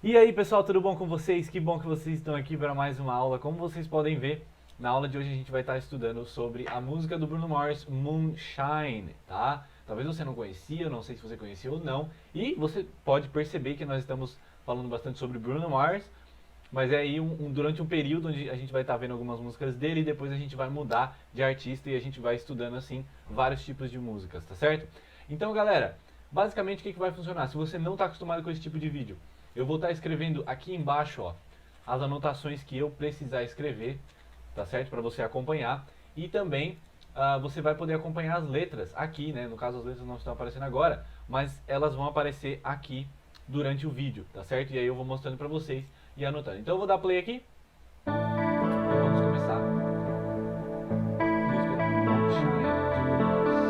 E aí pessoal, tudo bom com vocês? Que bom que vocês estão aqui para mais uma aula. Como vocês podem ver, na aula de hoje a gente vai estar estudando sobre a música do Bruno Mars, Moonshine, tá? Talvez você não conhecia, não sei se você conhecia ou não, e você pode perceber que nós estamos falando bastante sobre Bruno Mars, mas é aí durante um período onde a gente vai estar vendo algumas músicas dele e depois a gente vai mudar de artista e a gente vai estudando assim vários tipos de músicas, tá certo? Então galera, basicamente o que vai funcionar? Se você não está acostumado com esse tipo de vídeo, eu vou estar escrevendo aqui embaixo, ó, as anotações que eu precisar escrever, tá certo? Para você acompanhar. E também você vai poder acompanhar as letras aqui, né? No caso as letras não estão aparecendo agora, mas elas vão aparecer aqui durante o vídeo, tá certo? E aí eu vou mostrando para vocês e anotando. Então eu vou dar play aqui e vamos começar. Música Moonshine de Bruno Mars.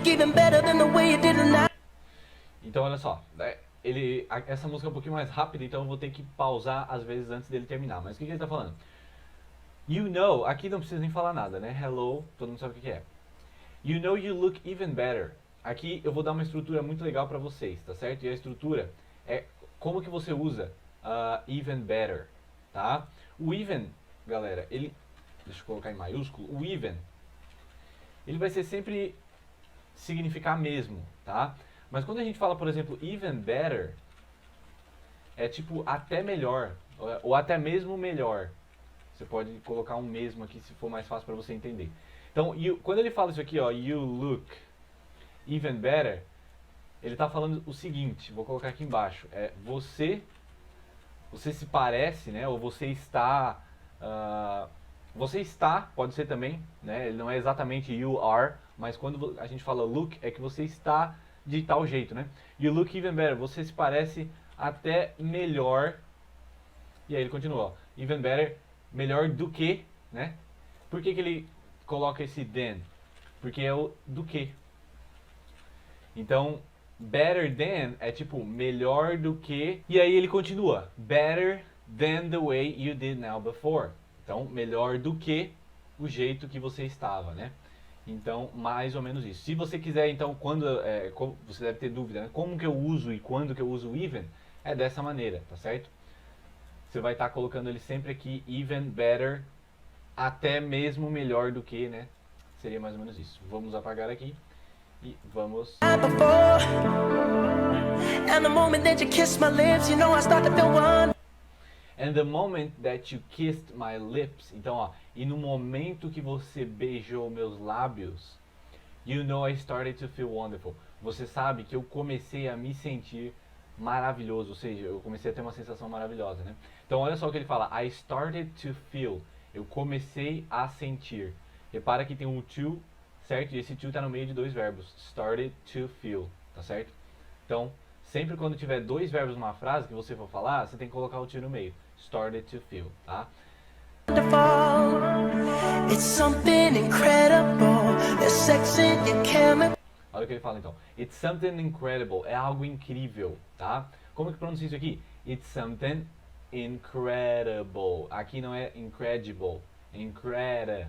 Even better than the way you did tonight. Então olha só, essa música é um pouquinho mais rápida, então eu vou ter que pausar às vezes antes dele terminar. Mas o que ele está falando? You know, aqui não precisa nem falar nada, né? Hello, todo mundo sabe o que é. You know you look even better. Aqui eu vou dar uma estrutura muito legal para vocês, tá certo? E a estrutura é como que você usa even better, tá? O even, galera, deixa eu colocar em maiúsculo, o even, ele vai ser sempre significar mesmo, tá? Mas quando a gente fala, por exemplo, even better, é tipo até melhor, ou até mesmo melhor. Você pode colocar um mesmo aqui se for mais fácil para você entender. Então, quando ele fala isso aqui, ó, you look even better, ele está falando o seguinte, vou colocar aqui embaixo, você se parece, né? Ou você está, pode ser também, né? Ele não é exatamente you are, mas quando a gente fala look, é que você está de tal jeito, né? You look even better, você se parece até melhor. E aí ele continua, ó, even better, melhor do que, né? Por que ele coloca esse than? Porque é o do que. Então, better than é tipo melhor do que. E aí ele continua, better than the way you did now before. Então, melhor do que o jeito que você estava, né? Então, mais ou menos isso. Se você quiser, então, você deve ter dúvida, né? Como que eu uso e quando que eu uso o even, é dessa maneira, tá certo? Você vai estar colocando ele sempre aqui, even better, até mesmo melhor do que, né? Seria mais ou menos isso. Vamos apagar aqui e vamos... And the moment that you kiss my lips, you know I start to feel one. And the moment that you kissed my lips. Então, ó, e no momento que você beijou meus lábios, you know I started to feel wonderful. Você sabe que eu comecei a me sentir maravilhoso, ou seja, eu comecei a ter uma sensação maravilhosa, né? Então, olha só o que ele fala, I started to feel. Eu comecei a sentir. Repara que tem um to, certo? E esse to tá no meio de dois verbos, started to feel, tá certo? Então, sempre quando tiver dois verbos numa frase que você for falar, você tem que colocar o to no meio. Started to feel, tá? It's something incredible. There's sex in your chemical. Olha o que ele fala então. It's something incredible. É algo incrível, tá? Como que pronuncia isso aqui? It's something incredible. Aqui não é incredible. Incredible.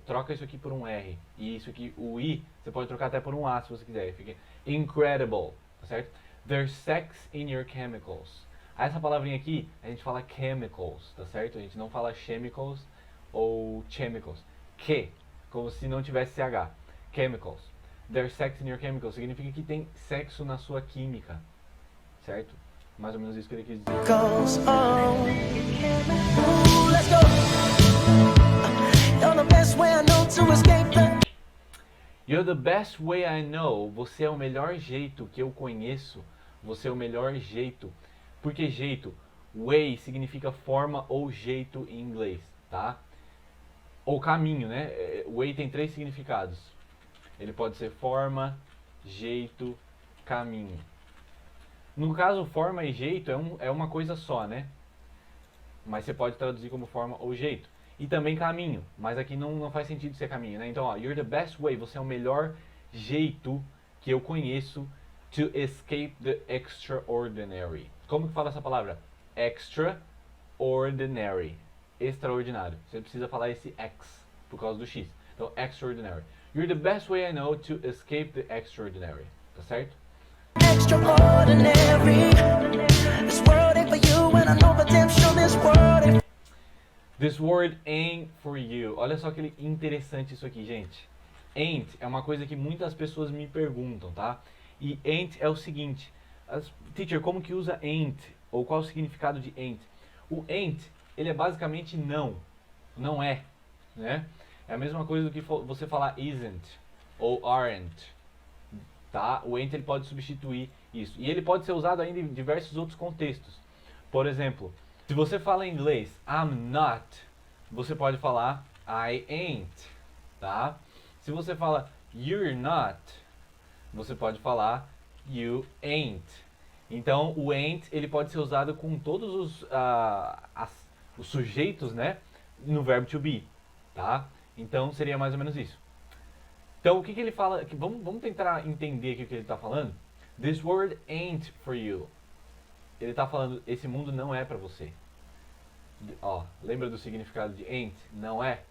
Troca isso aqui por um R. E isso aqui, o I, você pode trocar até por um A se você quiser. Fica incredible, tá certo? There's sex in your chemicals. Essa palavrinha aqui, a gente fala chemicals, tá certo? A gente não fala chemicals ou chemicals. Como se não tivesse CH. Chemicals. There's sex in your chemicals significa que tem sexo na sua química, certo? Mais ou menos isso que ele quis dizer. Let's go. You're the best way I know to escape the... You're the best way I know. Você é o melhor jeito que eu conheço. Você é o melhor jeito. Por que jeito? Way significa forma ou jeito em inglês, tá? Ou caminho, né? Way tem três significados. Ele pode ser forma, jeito, caminho. No caso, forma e jeito é uma coisa só, né? Mas você pode traduzir como forma ou jeito. E também caminho, mas aqui não faz sentido ser caminho, né? Então, ó, you're the best way, você é o melhor jeito que eu conheço to escape the extraordinary. Como que fala essa palavra? Extraordinary. Extraordinário. Você precisa falar esse X por causa do X. Então, extraordinary. You're the best way I know to escape the extraordinary. Tá certo? Extraordinary. This world ain't for you, and I know for damn sure this world ain't. This word ain't for you. Olha só que interessante isso aqui, gente. Ain't é uma coisa que muitas pessoas me perguntam, tá? E ain't é o seguinte. Teacher, como que usa ain't? Ou qual o significado de ain't? O ain't, ele é basicamente não. Não é, né? É a mesma coisa do que você falar isn't ou aren't, tá? O ain't ele pode substituir isso. E ele pode ser usado ainda em diversos outros contextos. Por exemplo, se você fala em inglês I'm not, você pode falar I ain't, tá? Se você fala you're not, você pode falar you ain't. Então o ain't ele pode ser usado com todos os sujeitos, né, no verbo to be, tá? Então seria mais ou menos isso. Então o que ele fala, vamos tentar entender aqui o que ele está falando. This word ain't for you. Ele está falando, esse mundo não é para você. Ó, lembra do significado de ain't? Não é.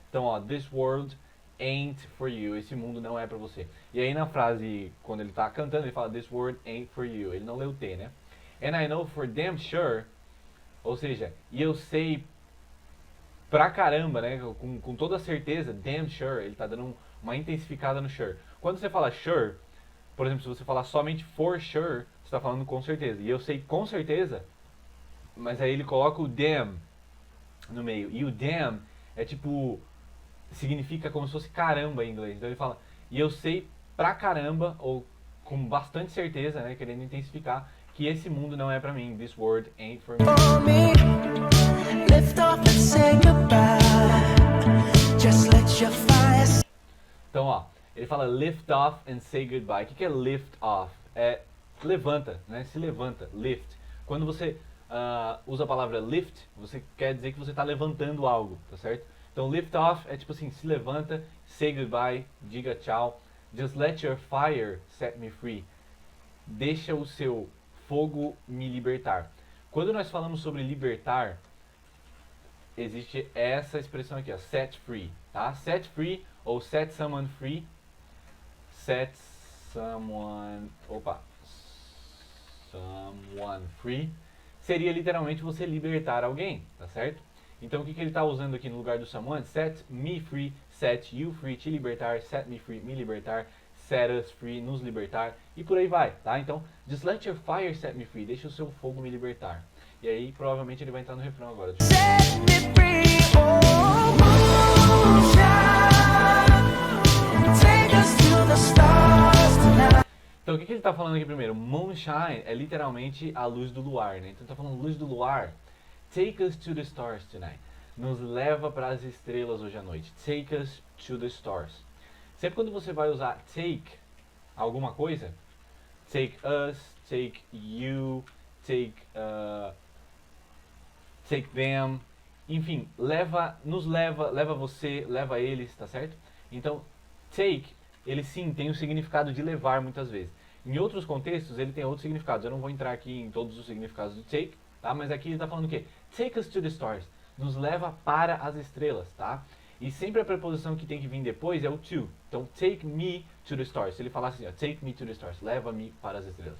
Então, ó, this world ain't for you. Esse mundo não é pra você. E aí na frase, quando ele tá cantando, ele fala this word ain't for you. Ele não leu o T, né? And I know for damn sure, ou seja, e eu sei pra caramba, né? Com toda certeza, damn sure, ele tá dando uma intensificada no sure. Quando você fala sure, por exemplo, se você falar somente for sure, você tá falando com certeza. E eu sei com certeza, mas aí ele coloca o damn no meio. E o damn é tipo, significa como se fosse caramba em inglês. Então ele fala, e eu sei pra caramba, ou com bastante certeza, né, querendo intensificar, que esse mundo não é pra mim. This word ain't for me. Lift off and say goodbye. Just let your fire. Então, ó, ele fala lift off and say goodbye. O que é lift off? É levanta, né? Se levanta, lift. Quando você usa a palavra lift, você quer dizer que você está levantando algo, tá certo? Então, lift off é tipo assim, se levanta, say goodbye, diga tchau. Just let your fire set me free. Deixa o seu fogo me libertar. Quando nós falamos sobre libertar, existe essa expressão aqui, ó, set free, tá? Set free ou set someone free. Set someone free seria literalmente você libertar alguém, tá certo? Então o que ele está usando aqui no lugar do someone? Set me free, set you free, te libertar, set me free, me libertar, set us free, nos libertar, e por aí vai, tá? Então, just let your fire set me free, deixa o seu fogo me libertar. E aí, provavelmente ele vai entrar no refrão agora. Set me free, oh, moonshine. Take us to the stars tonight. Então, o que ele está falando aqui primeiro? Moonshine é literalmente a luz do luar, né? Então, ele está falando luz do luar. Take us to the stars tonight. Nos leva para as estrelas hoje à noite. Take us to the stars. Sempre quando você vai usar take alguma coisa, take us, take you, take them, enfim, leva você, leva eles, tá certo? Então, take, ele sim tem o significado de levar muitas vezes. Em outros contextos, ele tem outros significados. Eu não vou entrar aqui em todos os significados do take, tá? Mas aqui ele está falando o quê? Take us to the stars. Nos leva para as estrelas, tá? E sempre a preposição que tem que vir depois é o to. Então, take me to the stars. Se ele falar assim, ó, take me to the stars, leva-me para as estrelas.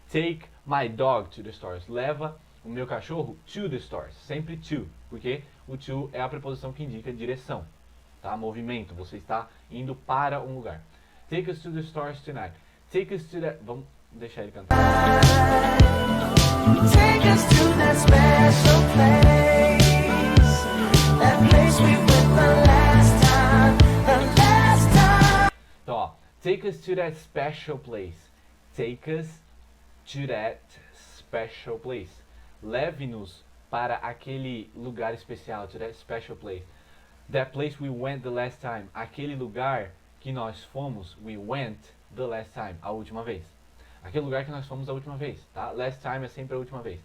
Take my dog to the stars. Leva o meu cachorro to the stars. Sempre to, porque o to é a preposição que indica direção, tá? Movimento. Você está indo para um lugar. Take us to the stars tonight. Take us to that... Vamos deixar ele cantar. Take us to that special place. That place we went the last time. The last time. Então, ó, take us to that special place. Take us to that special place. Leve-nos para aquele lugar especial, to that special place. That place we went the last time. Aquele lugar que nós fomos, we went the last time, a última vez. Aquele lugar que nós fomos a última vez, tá? Last time é sempre a última vez.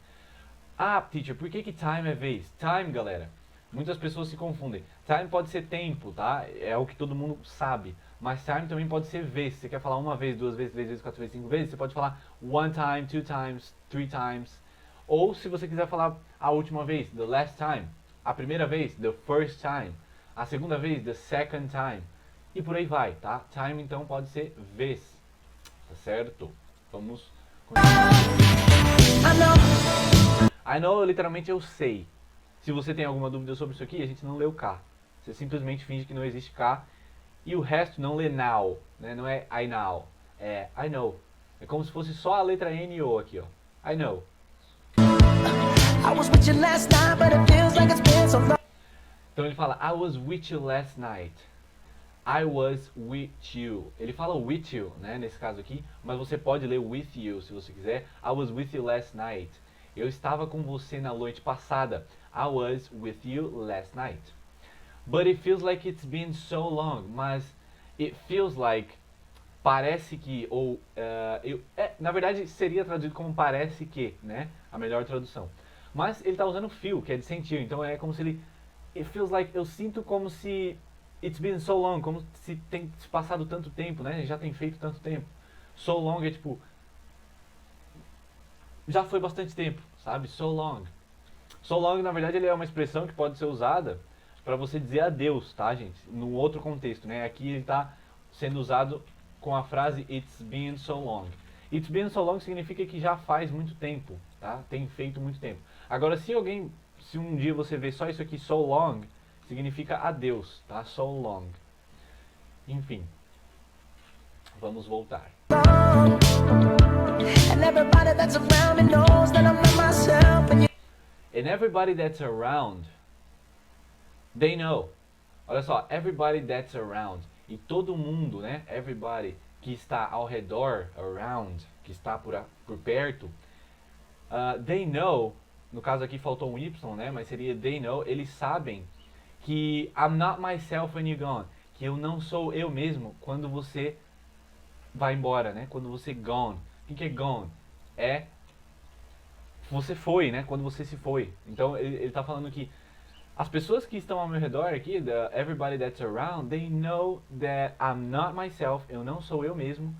Ah, teacher, por que time é vez? Time, galera, muitas pessoas se confundem. Time pode ser tempo, tá? É o que todo mundo sabe. Mas time também pode ser vez. Você quer falar uma vez, duas vezes, três vezes, quatro vezes, cinco vezes, você pode falar one time, two times, three times. Ou se você quiser falar a última vez, the last time. A primeira vez, the first time. A segunda vez, the second time. E por aí vai, tá? Time então pode ser vez. Tá certo? Vamos continuar. I know literalmente eu sei. Se você tem alguma dúvida sobre isso aqui, a gente não lê o K. Você simplesmente finge que não existe K. E o resto não lê now, né? Não é I now, é I know. É como se fosse só a letra N e O aqui, ó. I know. I was with you last night, but it feels like it's been so long. Então ele fala I was with you last night. I was with you. Ele fala with you, né, nesse caso aqui, mas você pode ler with you se você quiser. I was with you last night. Eu estava com você na noite passada. I was with you last night. But it feels like it's been so long. Mas it feels like, parece que, ou na verdade seria traduzido como parece que, né? A melhor tradução. Mas ele está usando feel, que é de sentir. Então é como se ele, it feels like, eu sinto como se it's been so long, como se tem se passado tanto tempo, né? Já tem feito tanto tempo. So long é tipo, já foi bastante tempo, sabe? So long. So long, na verdade, ele é uma expressão que pode ser usada para você dizer adeus, tá, gente? Num outro contexto, né? Aqui ele está sendo usado com a frase It's been so long. It's been so long significa que já faz muito tempo, tá? Tem feito muito tempo. Agora, se um dia você vê só isso aqui, so long, significa adeus, tá? So long. Enfim. Vamos voltar. And everybody that's around me knows that I'm not myself. And everybody that's around, they know. Olha só, everybody that's around. E todo mundo, né? Everybody que está ao redor, around, que está por perto. They know, no caso aqui faltou um Y, né? Mas seria they know, eles sabem que I'm not myself when you're gone. Que eu não sou eu mesmo quando você vai embora, né? Quando você gone. O que é gone? É você foi, né? Quando você se foi. Então ele tá falando que as pessoas que estão ao meu redor aqui, everybody that's around, they know that I'm not myself, eu não sou eu mesmo,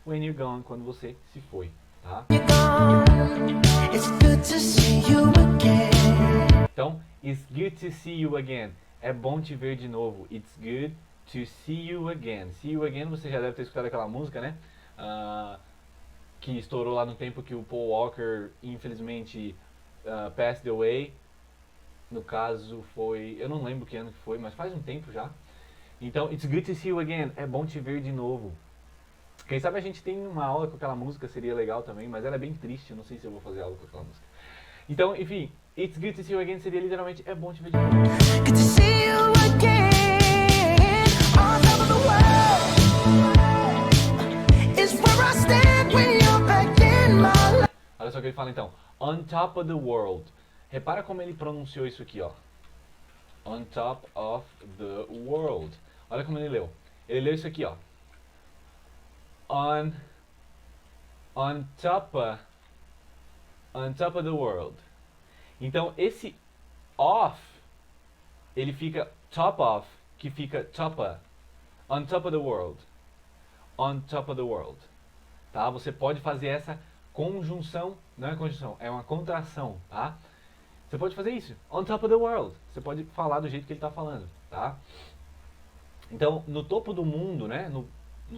when you're gone, quando você se foi, tá? You're gone. It's good to see you again. Então, it's good to see you again. É bom te ver de novo. It's good to see you again. See you again, você já deve ter escutado aquela música, né? Que estourou lá no tempo que o Paul Walker, infelizmente, passed away. No caso foi, eu não lembro que ano que foi, mas faz um tempo já. Então, it's good to see you again. É bom te ver de novo. Quem sabe a gente tem uma aula com aquela música, seria legal também, mas ela é bem triste, eu não sei se eu vou fazer aula com aquela música. Então, enfim, it's good to see you again seria literalmente é bom te ver de novo. Good to see you again. On top of the world is where I stand when you're back in my life. Olha só o que ele fala então. On top of the world. Repara como ele pronunciou isso aqui, ó. On top of the world. Olha como ele leu. Ele leu isso aqui, ó. On top of the world. Então esse off, ele fica top of, que fica topa. On top of the world. On top of the world. Tá? Você pode fazer essa conjunção, não é conjunção, é uma contração, tá? Você pode fazer isso, on top of the world. Você pode falar do jeito que ele está falando, tá? Então, no topo do mundo, né? No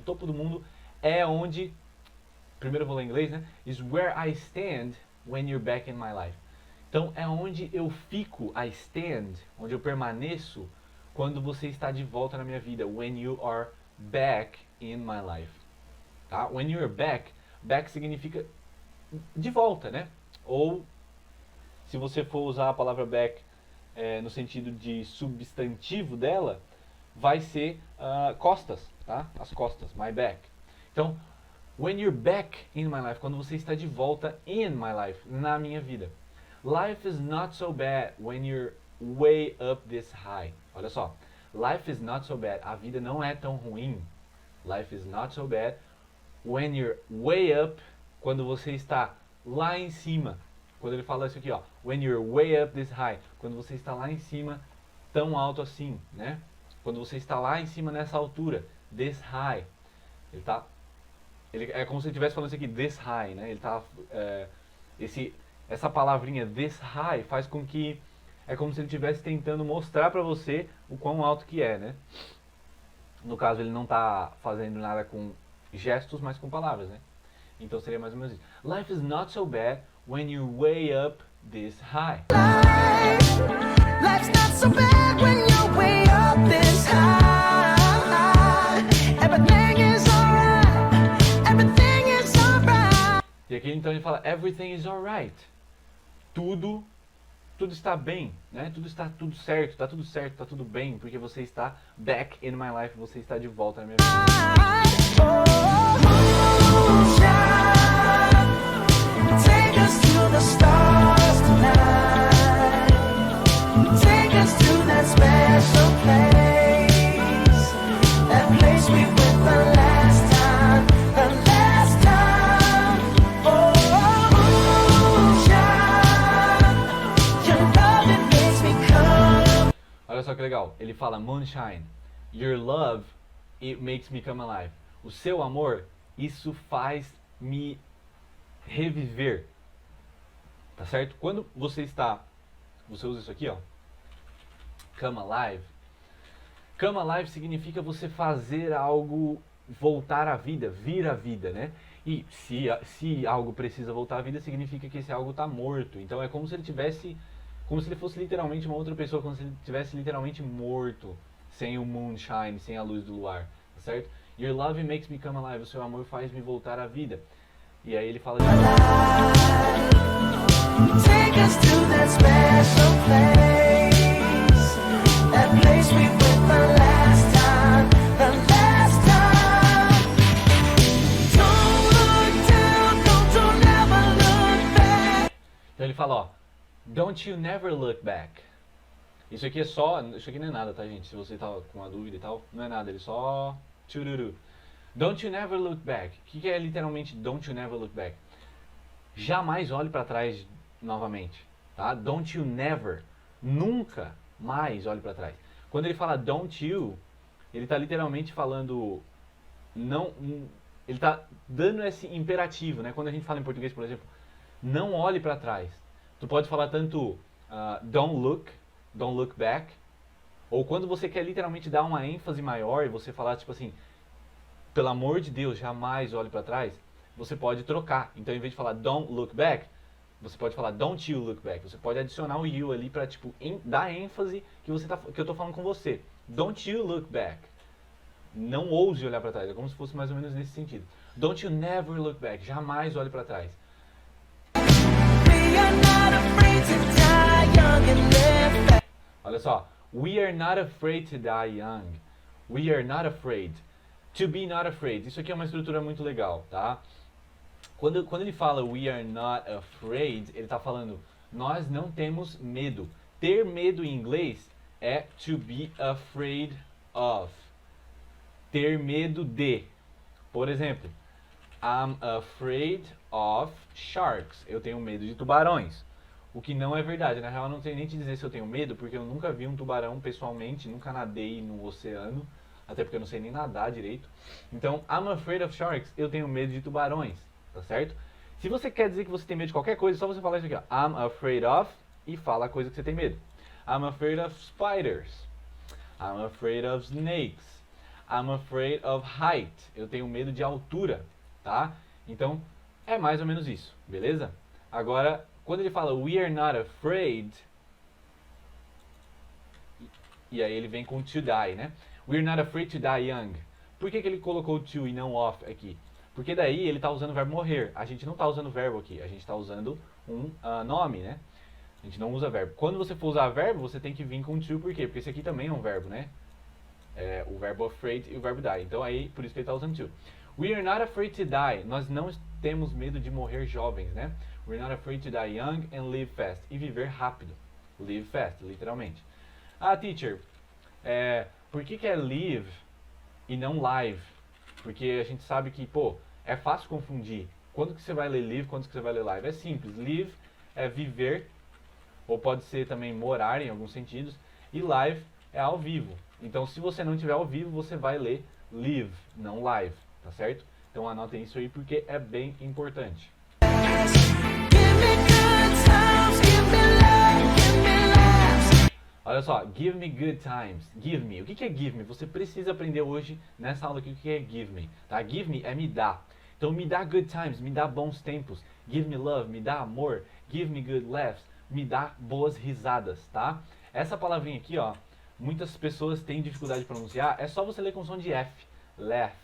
topo do mundo é onde, primeiro eu vou ler em inglês, né? Is where I stand when you're back in my life. Então, é onde eu fico, I stand, onde eu permaneço quando você está de volta na minha vida. When you are back in my life. Tá? When you're back, back significa de volta, né? Ou se você for usar a palavra back no sentido de substantivo dela, vai ser costas, tá? As costas, my back. Então, when you're back in my life, quando você está de volta in my life, na minha vida. Life is not so bad when you're way up this high. Olha só, life is not so bad. A vida não é tão ruim. Life is not so bad when you're way up, quando você está lá em cima. Quando ele fala isso aqui, ó, when you're way up this high, quando você está lá em cima, tão alto assim, né? Quando você está lá em cima nessa altura, this high, ele é como se ele estivesse falando isso aqui, this high, né? Ele tá, essa palavrinha this high faz com que é como se ele estivesse tentando mostrar pra você o quão alto que é, né? No caso, ele não tá fazendo nada com gestos, mas com palavras, né? Então seria mais ou menos isso. Life is not so bad when you're way up this high. Life's not so bad when you're way up this high. Everything is alright. Everything is alright. E aqui então ele fala everything is alright. Tudo está bem, né? Tudo está tudo certo, tá tudo bem, porque você está back in my life, você está de volta na minha vida. Take us to the stars tonight. Take us to that special place. That place we went the last time. The last time. Oh, moonshine. Your love, it makes me come. Olha só que legal, ele fala moonshine, your love, it makes me come alive. O seu amor, isso faz me reviver. Tá certo? Quando você usa isso aqui, ó, come alive. Come alive significa você fazer algo voltar à vida, vir à vida, né? E se algo precisa voltar à vida, significa que esse algo tá morto. Então é como se ele fosse literalmente uma outra pessoa, como se ele tivesse literalmente morto, sem o moonshine, sem a luz do luar, tá certo? Your love makes me come alive, o seu amor faz me voltar à vida. E aí ele fala de Take us to that special place. That place we went the last time. The last time. Don't look down, don't ever look back. Então ele fala, ó, don't you never look back. Isso aqui não é nada, tá, gente? Se você tá com uma dúvida e tal, não é nada, ele só chururu. Don't you never look back. O que é literalmente don't you never look back? Jamais olhe para trás novamente, tá? Don't you never, nunca mais olhe para trás. Quando ele fala don't you, ele tá literalmente falando não, ele tá dando esse imperativo, né? Quando a gente fala em português, por exemplo, não olhe para trás. Tu pode falar tanto don't look back, ou quando você quer literalmente dar uma ênfase maior e você falar tipo assim, pelo amor de Deus, jamais olhe para trás, você pode trocar. Então, em vez de falar don't look back, você pode falar don't you look back. Você pode adicionar o you ali para tipo dar ênfase que eu tô falando com você. Don't you look back. Não ouse olhar para trás. É como se fosse mais ou menos nesse sentido. Don't you never look back. Jamais olhe para trás. We are not afraid to die young and live fast. Olha só. We are not afraid to die young. We are not afraid. To be not afraid. Isso aqui é uma estrutura muito legal, tá? Quando ele fala we are not afraid, ele está falando nós não temos medo. Ter medo em inglês é to be afraid of. Ter medo de. Por exemplo, I'm afraid of sharks. Eu tenho medo de tubarões. O que não é verdade. Na real, eu não sei nem te dizer se eu tenho medo, porque eu nunca vi um tubarão pessoalmente, nunca nadei no oceano. Até porque eu não sei nem nadar direito. Então, I'm afraid of sharks. Eu tenho medo de tubarões. Tá certo? Se você quer dizer que você tem medo de qualquer coisa, é só você falar isso aqui, ó. I'm afraid of, e fala a coisa que você tem medo. I'm afraid of spiders. I'm afraid of snakes. I'm afraid of height. Eu tenho medo de altura, tá? Então, é mais ou menos isso, beleza? Agora, quando ele fala we are not afraid, e aí ele vem com to die, né? We are not afraid to die young. Por que ele colocou to e não of aqui? Porque daí ele está usando o verbo morrer. A gente não está usando o verbo aqui, a gente está usando um nome, né? A gente não usa verbo. Quando você for usar verbo, você tem que vir com to, por quê? Porque esse aqui também é um verbo, né? É o verbo afraid e o verbo die. Então aí, por isso que ele está usando to. We are not afraid to die. Nós não temos medo de morrer jovens, né? We're not afraid to die young and live fast. E viver rápido. Live fast, literalmente. Ah, teacher, por que é live e não live? Porque a gente sabe que, pô, é fácil confundir. Quando que você vai ler live, quando que você vai ler live? É simples. Live é viver, ou pode ser também morar em alguns sentidos. E live é ao vivo. Então, se você não tiver ao vivo, você vai ler live, não live, tá certo? Então anotem isso aí porque é bem importante. Give me good Olha só, give me good times. Give me. O que é give me? Você precisa aprender hoje nessa aula aqui o que é give me. Tá? Give me é me dar. Então me dá good times, me dá bons tempos. Give me love, me dá amor. Give me good laughs, me dá boas risadas, tá? Essa palavrinha aqui, ó, muitas pessoas têm dificuldade de pronunciar. É só você ler com som de F. Laugh,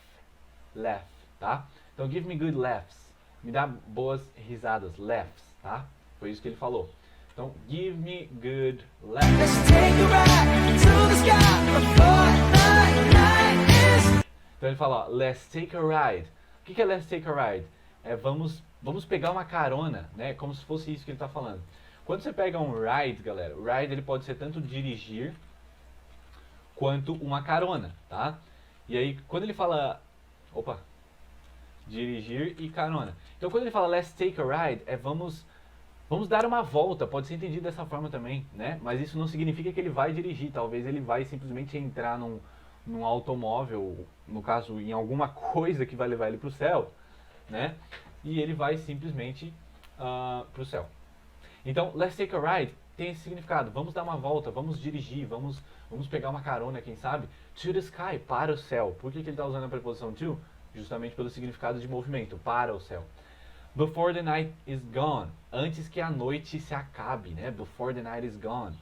laugh, tá? Então give me good laughs, me dá boas risadas, laughs, tá? Foi isso que ele falou. Então, give me good laughs. Let's take a ride to the sky before the night is. Então ele fala, ó, let's take a ride. O que é let's take a ride? É vamos pegar uma carona, né? Como se fosse isso que ele está falando. Quando você pega um ride, galera, o ride ele pode ser tanto dirigir quanto uma carona, tá? E aí, quando ele fala, opa, dirigir e carona. Então, quando ele fala let's take a ride, é vamos dar uma volta, pode ser entendido dessa forma também, né? Mas isso não significa que ele vai dirigir, talvez ele vai simplesmente entrar num automóvel, no caso, em alguma coisa que vai levar ele para o céu, né? E ele vai simplesmente para o céu. Então, let's take a ride tem esse significado, vamos dar uma volta, vamos dirigir, vamos pegar uma carona, quem sabe, to the sky, para o céu. Por que ele está usando a preposição to? Justamente pelo significado de movimento, para o céu. Before the night is gone, antes que a noite se acabe, né? Before the night is gone,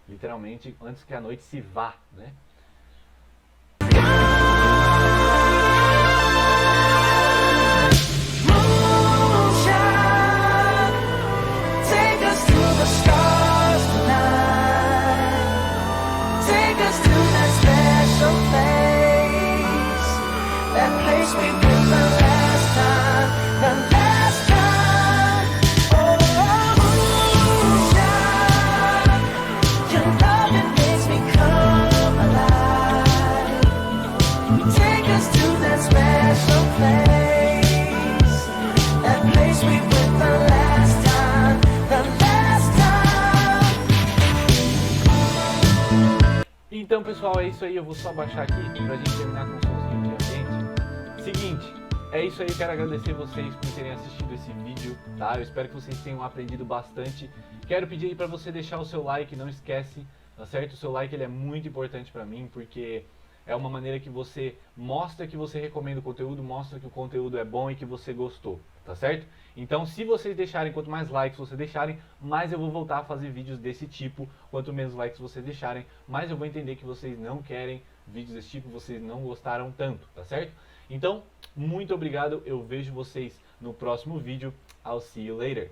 literalmente, antes que a noite se vá, né? Então, pessoal, é isso aí. Eu vou só baixar aqui pra gente terminar com um somzinho de ambiente. Seguinte, é isso aí. Eu quero agradecer vocês por terem assistido esse vídeo, tá? Eu espero que vocês tenham aprendido bastante. Quero pedir aí pra você deixar o seu like, não esquece, tá certo? O seu like ele é muito importante pra mim, porque é uma maneira que você mostra que você recomenda o conteúdo, mostra que o conteúdo é bom e que você gostou, tá certo? Então, se vocês deixarem, quanto mais likes vocês deixarem, mais eu vou voltar a fazer vídeos desse tipo. Quanto menos likes vocês deixarem, mais eu vou entender que vocês não querem vídeos desse tipo, vocês não gostaram tanto, tá certo? Então, muito obrigado, eu vejo vocês no próximo vídeo. I'll see you later.